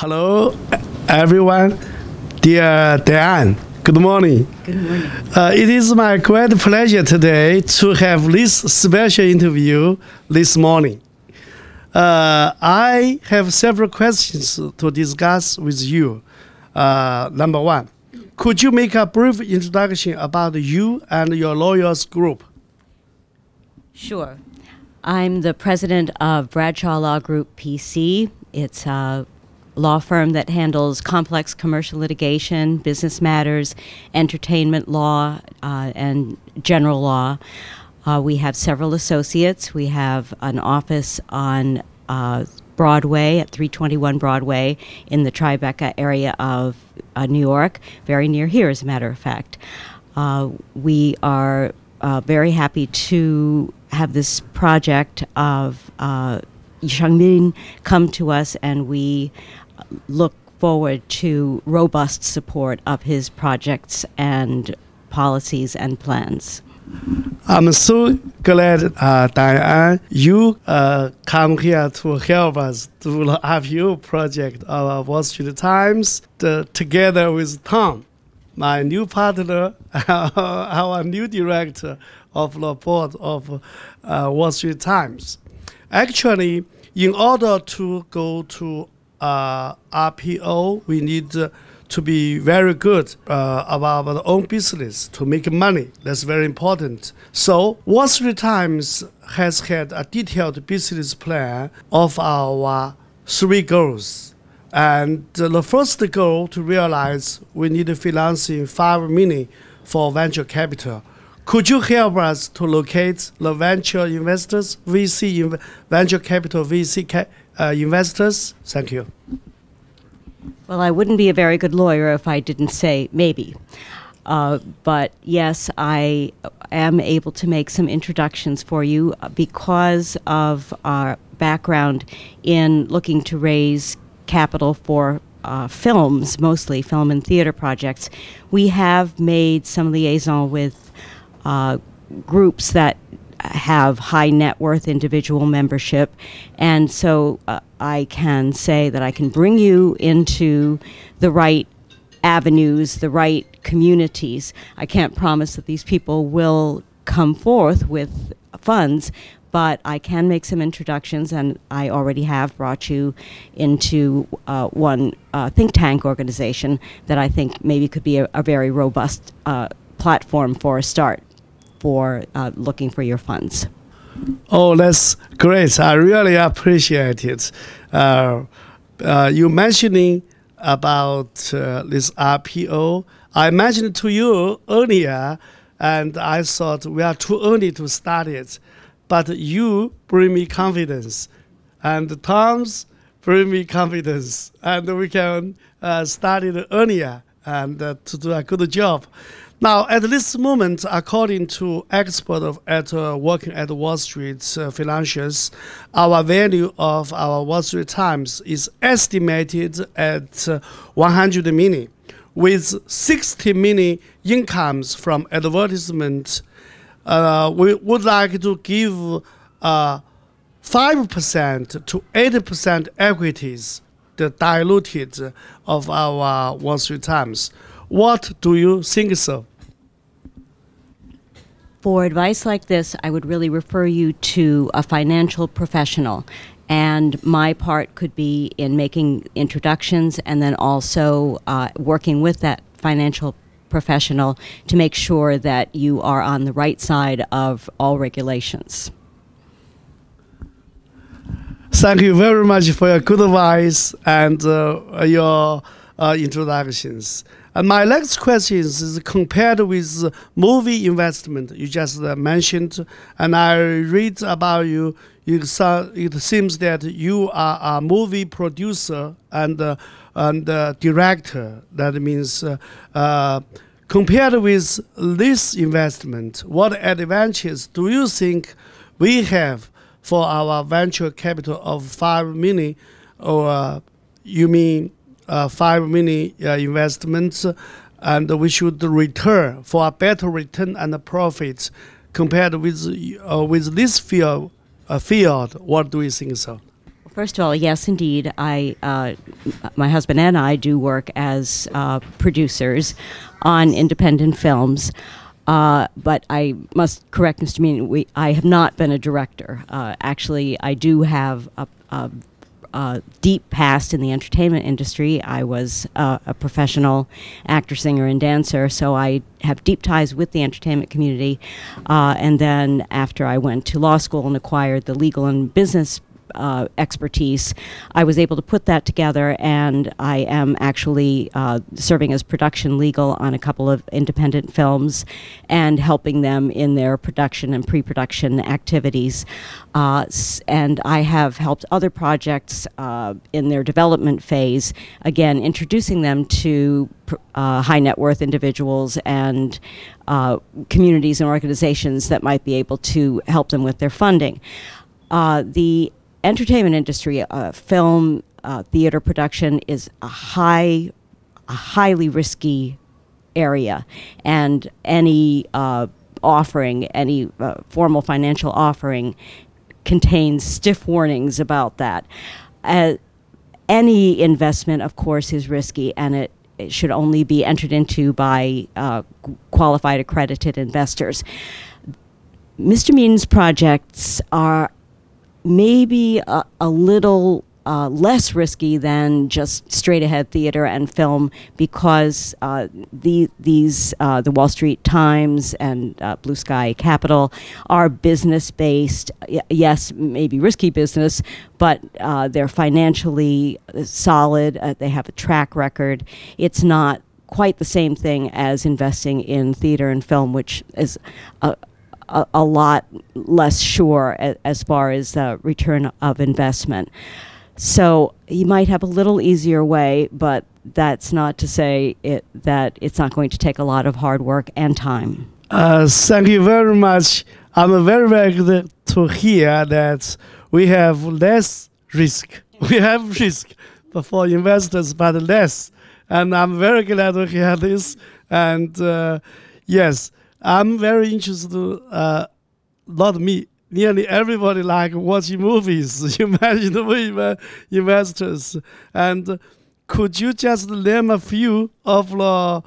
Hello, everyone. Dear Diane, good morning. Good morning. It is my great pleasure today to have this special interview this morning. I have several questions to discuss with you. Number one, could you make a brief introduction about you and your lawyers group? Sure. I'm the president of Bradshaw Law Group PC. It's a law firm that handles complex commercial litigation, business matters, entertainment law, and general law. We have several associates. We have an office on Broadway at 321 Broadway in the Tribeca area of New York, very near here, as a matter of fact. We are very happy to have this project of Xiangmin come to us, and we look forward to robust support of his projects and policies and plans. I'm so glad, Diane, you come here to help us to the IPO project of Wall Street Times together with Tom, my new partner, our new director of the board of Wall Street Times. Actually, in order to go to RPO, we need to be very good about our own business to make money. That's very important. So Wall Street Times has had a detailed business plan of our 3 goals. And the first goal to realize we need financing $5 million for venture capital. Could you help us to locate the venture investors, venture capital VC investors? Thank you. Well, I wouldn't be a very good lawyer if I didn't say maybe. But yes, I am able to make some introductions for you because of our background in looking to raise capital for films, mostly film and theater projects. We have made some liaison with groups that have high net worth individual membership, and so I can say that I can bring you into the right avenues, the right communities. I can't promise that these people will come forth with funds, but I can make some introductions, and I already have brought you into one think tank organization that I think maybe could be a very robust platform for a start for looking for your funds. Oh, that's great. I really appreciate it. You mentioning about this RPO. I mentioned to you earlier, and I thought we are too early to start it. But you bring me confidence, and Tom's bring me confidence, and we can start it earlier and to do a good job. Now, at this moment, according to experts working at Wall Street financials, our value of our Wall Street Times is estimated at 100 million, with 60 million incomes from advertisement. We would like to give 5% to 80% equities, the diluted of our Wall Street Times. What do you think so? For advice like this, I would really refer you to a financial professional. And my part could be in making introductions and then also working with that financial professional to make sure that you are on the right side of all regulations. Thank you very much for your good advice and your introductions. And my next question is compared with movie investment you just mentioned, and I read about you. It seems that you are a movie producer and director. That means compared with this investment, what advantages do you think we have for our venture capital of $5 million, or you mean 5 million investments, and we should return for a better return and profits compared with this field. What do you think so? First of all, yes, indeed. My husband and I do work as producers on independent films. But I must correct Mr. Mean, I have not been a director. Actually, I do have a deep past in the entertainment industry. I was a professional actor, singer, and dancer, so I have deep ties with the entertainment community. And then after I went to law school and acquired the legal and business expertise, I was able to put that together, and I am actually serving as production legal on a couple of independent films and helping them in their production and pre-production activities. And I have helped other projects in their development phase, again, introducing them to high net worth individuals and communities and organizations that might be able to help them with their funding. The entertainment industry, film, theater production is a highly risky area, and any offering, any formal financial offering, contains stiff warnings about that. Any investment, of course, is risky, and it should only be entered into by qualified, accredited investors. Mr. Meaden's projects are maybe a little less risky than just straight-ahead theater and film, because the Wall Street Times and Blue Sky Capital are business-based. Yes, maybe risky business, but they're financially solid. They have a track record. It's not quite the same thing as investing in theater and film, which is a lot less sure as far as the return of investment. So you might have a little easier way, but that's not to say that it's not going to take a lot of hard work and time. Thank you very much. I'm very, very glad to hear that we have less risk. We have risk for investors, but less. And I'm very glad to hear this. And yes, I'm very interested, not me, nearly everybody like watching movies. You mentioned we investors. And could you just name a few of the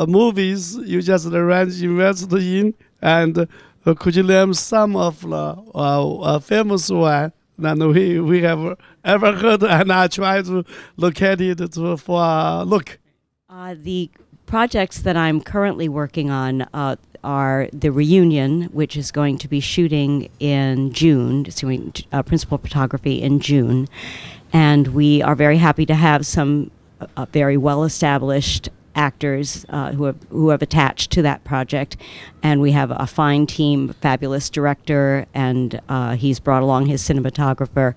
movies you just invested in? And could you name some of the famous one that we have ever heard? And I try to locate it for a look. The projects that I'm currently working on are The Reunion, which is going to be shooting in June, doing principal photography in June. And we are very happy to have some very well-established actors who have attached to that project. And we have a fine team, fabulous director, and he's brought along his cinematographer.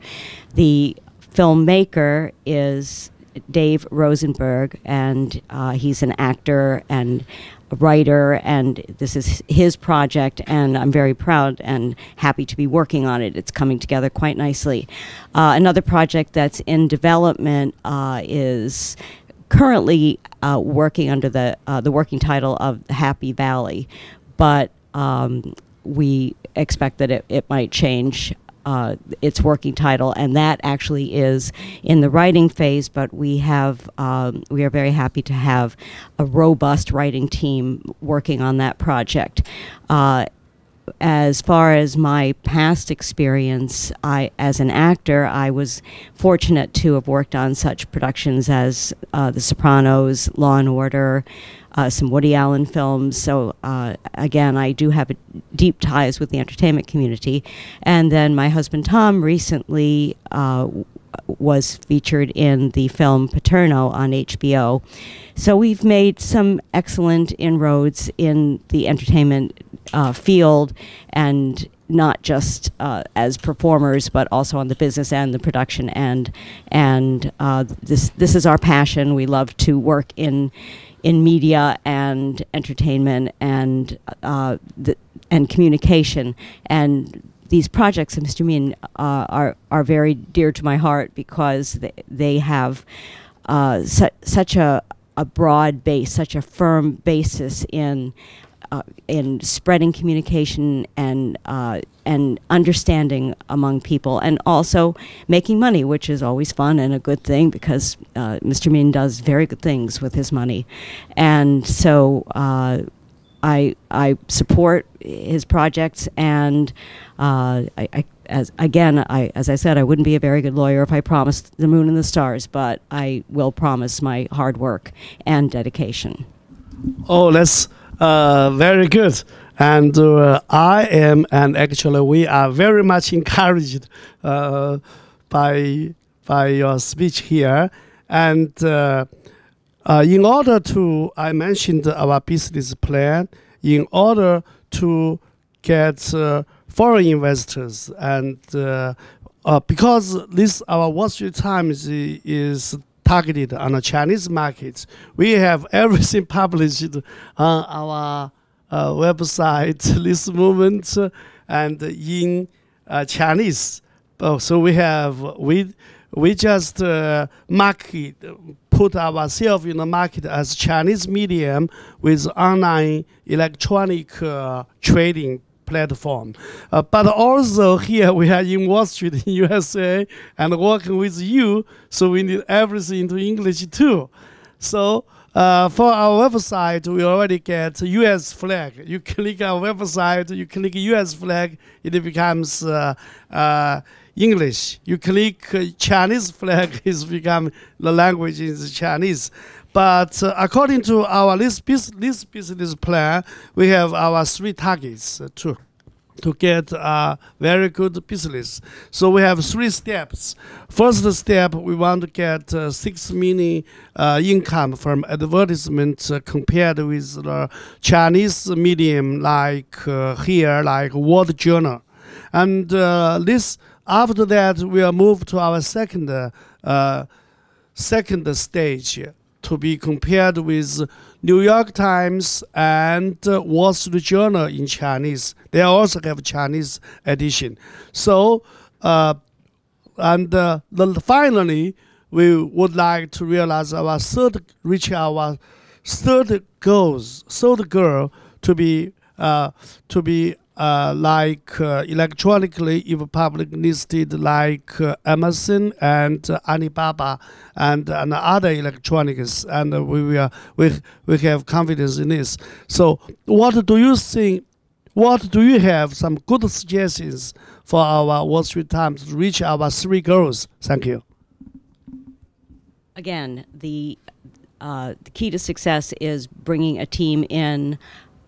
The filmmaker is Dave Rosenberg, and he's an actor and a writer, and this is his project, and I'm very proud and happy to be working on it. It's coming together quite nicely. Another project that's in development is currently working under the working title of Happy Valley, but we expect that it might change its working title, and that actually is in the writing phase, but we are very happy to have a robust writing team working on that project. As far as my past experience, as an actor, I was fortunate to have worked on such productions as The Sopranos, Law and Order, some Woody Allen films. So again, I do have deep ties with the entertainment community. And then my husband Tom recently was featured in the film Paterno on HBO. So we've made some excellent inroads in the entertainment field, and not just as performers, but also on the business and the production end. And this is our passion. We love to work in media and entertainment and communication. And these projects, Mr. Mean, are very dear to my heart because they have such a broad base, such a firm basis in in spreading communication and understanding among people, and also making money, which is always fun and a good thing because Mr. Min does very good things with his money, and so I support his projects, and as I said, I wouldn't be a very good lawyer if I promised the moon and the stars, but I will promise my hard work and dedication. Oh, that's very good. And I am, and actually we are very much encouraged by your speech here. And in order to, I mentioned our business plan, in order to get foreign investors, and because this our Wall Street Times is targeted on the Chinese market, we have everything published on our website this moment and in Chinese. So we just put ourselves in the market as Chinese medium with online electronic trading platform. But also here we are in Wall Street in USA and working with you, so we need everything into English too. So for our website, we already get US flag. You click our website, you click US flag, it becomes English. You click Chinese flag, it becomes the language is Chinese. But according to our this business plan, we have our 3 targets to get a very good business. So we have 3 steps. First step, we want to get 6 million income from advertisement compared with the Chinese medium like here, like World Journal. And after that, we'll move to our second stage, to be compared with New York Times and Wall Street Journal in Chinese. They also have Chinese edition. So, finally, we would like to realize reach our third goal to be like electronically, if public listed, like Amazon and Alibaba and other electronics, and we have confidence in this. So, what do you think? What do you have some good suggestions for our Wall Street Times to reach our 3 goals? Thank you. Again, the key to success is bringing a team in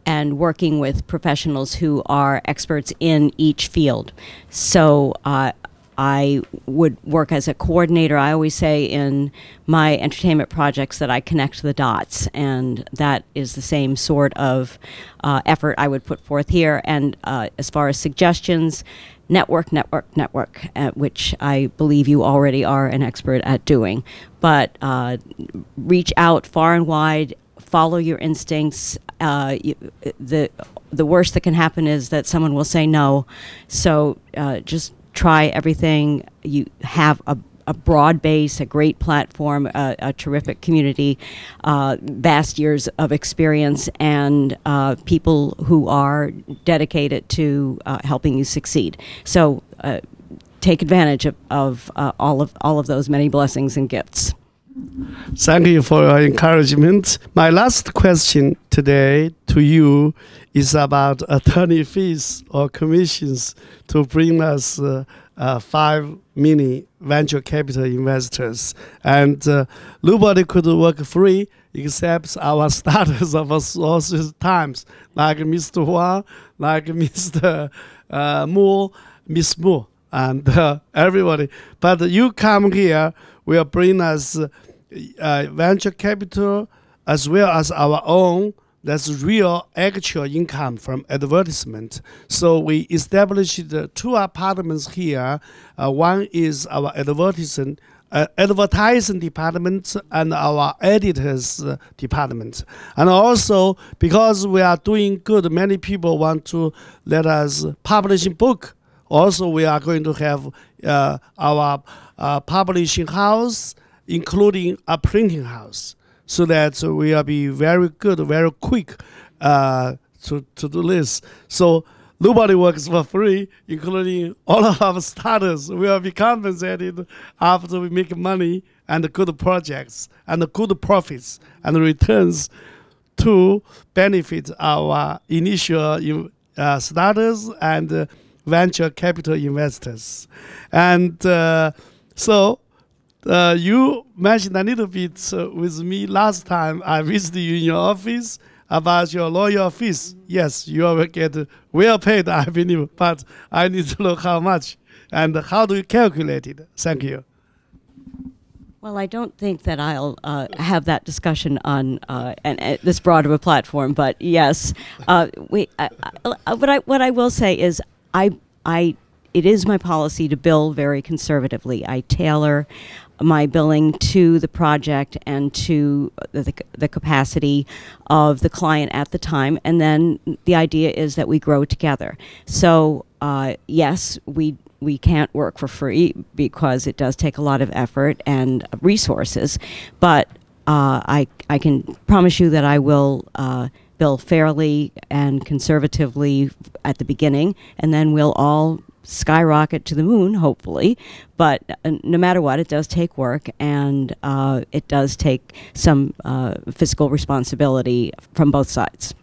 and working with professionals who are experts in each field. So I would work as a coordinator. I always say in my entertainment projects that I connect the dots, and that is the same sort of effort I would put forth here. And as far as suggestions, network, which I believe you already are an expert at doing. But reach out far and wide, follow your instincts. The worst that can happen is that someone will say no. So just try everything. You have a broad base, a great platform, a terrific community, vast years of experience, and people who are dedicated to helping you succeed. So take advantage of all of those many blessings and gifts. Thank you for your encouragement. My last question today to you is about attorney fees or commissions to bring us 5 million venture capital investors. And nobody could work free except our starters of Wall Street Times, like Mr. Huang, like Mr. Moore, Miss Moore, and everybody. But you come here will bring us venture capital as well as our own. That's real actual income from advertisement. So we established 2 apartments here. One is our advertising department and our editors department. And also, because we are doing good, many people want to let us publish a book. Also, we are going to have our publishing house, including a printing house, so that we will be very good, very quick to do this. So nobody works for free, including all of our starters. We will be compensated after we make money and good projects and good profits and returns to benefit our initial starters and venture capital investors. And so you mentioned a little bit with me last time I visited you in your office about your lawyer fees. Yes, you will get well paid, I believe, but I need to know how much and how do you calculate it? Thank you. Well, I don't think that I'll have that discussion on this broad of a platform, but yes, what I will say is it is my policy to bill very conservatively. I tailor my billing to the project and to the capacity of the client at the time, and then the idea is that we grow together. So yes, we can't work for free because it does take a lot of effort and resources, but I can promise you that I will bill fairly and conservatively at the beginning, and then we'll all skyrocket to the moon, hopefully. But no matter what, it does take work, and it does take some fiscal responsibility from both sides.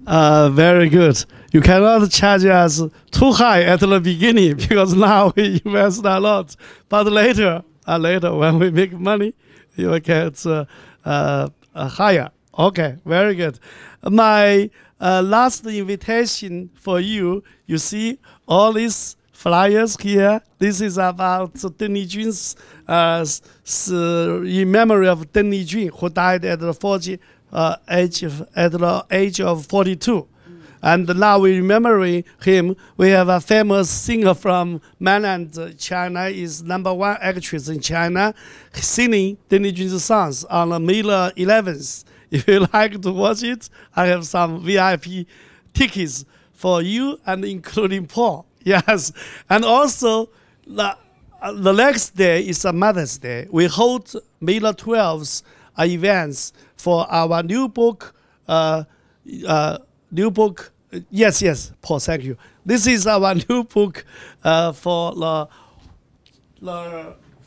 Very good. You cannot charge us too high at the beginning because now we invest a lot. But later when we make money, you will get higher. Okay, very good. My last invitation for you, you see all these flyers here. This is about Deng Lijun's, in memory of Deng Lijun, who died at the age of 42. And now we remembering him. We have a famous singer from mainland China, is #1 actress in China, singing Deng Lijun's songs on May 11th. If you like to watch it, I have some VIP tickets for you and including Paul. Yes. And also, the next day is a Mother's Day. We hold May 12th events for our new book. Yes, Paul, thank you. This is our new book for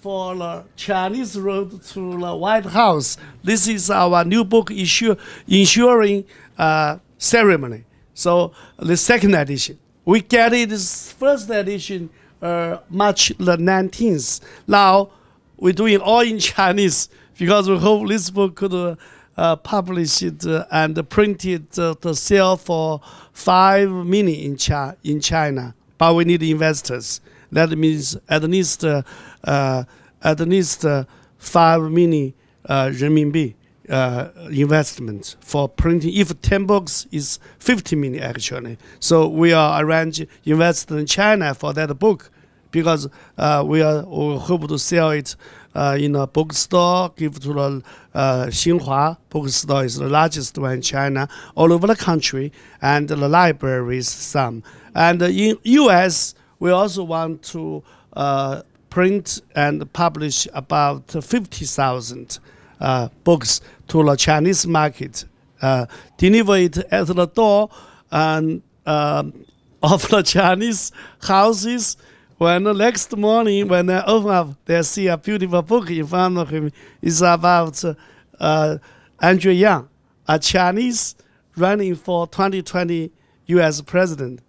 the Chinese road to the White House. This is our new book ensuring ceremony. So the second edition. We get it this first edition March the 19th. Now we're doing all in Chinese because we hope this book could publish it and print it to sell for 5 million in China. But we need investors. That means at least 5 million renminbi investment for printing. If 10 books is 50 million actually. So we are arranging invest in China for that book because we hope to sell it in a bookstore, give to the Xinhua bookstore is the largest one in China, all over the country, and the libraries some. And in US, we also want to print and publish about 50,000 books to the Chinese market, deliver it at the door and of the Chinese houses. When the next morning, when they open up, they see a beautiful book in front of him. It's about Andrew Yang, a Chinese running for 2020 U.S. president.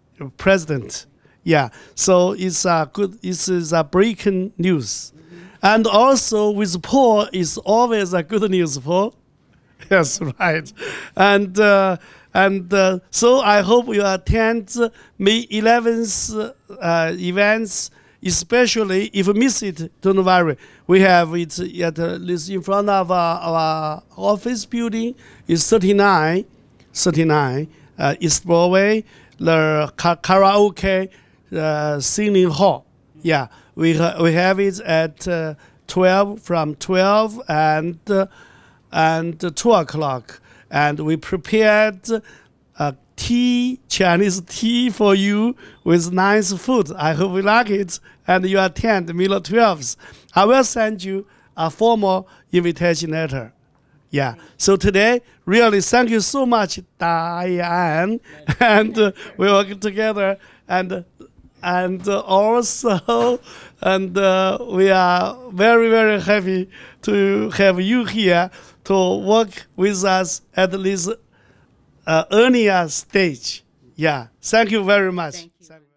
Yeah, so it's this is a breaking news. And also with Paul, it's always a good news, Paul. Yes, right. And so I hope you attend May 11th events, especially if you miss it, don't worry. We have it at this in front of our office building. It's 39 East Broadway, the karaoke singing hall. Yeah, we have it at 12 and 2 o'clock. And we prepared Chinese tea for you with nice food. I hope you like it and you attend May 12th. I will send you a formal invitation letter. Yeah. So today, really, thank you so much, Diane, and we work together, and also, and we are very, very happy to have you here to work with us at this earlier stage. Yeah. Thank you very much. Thank you.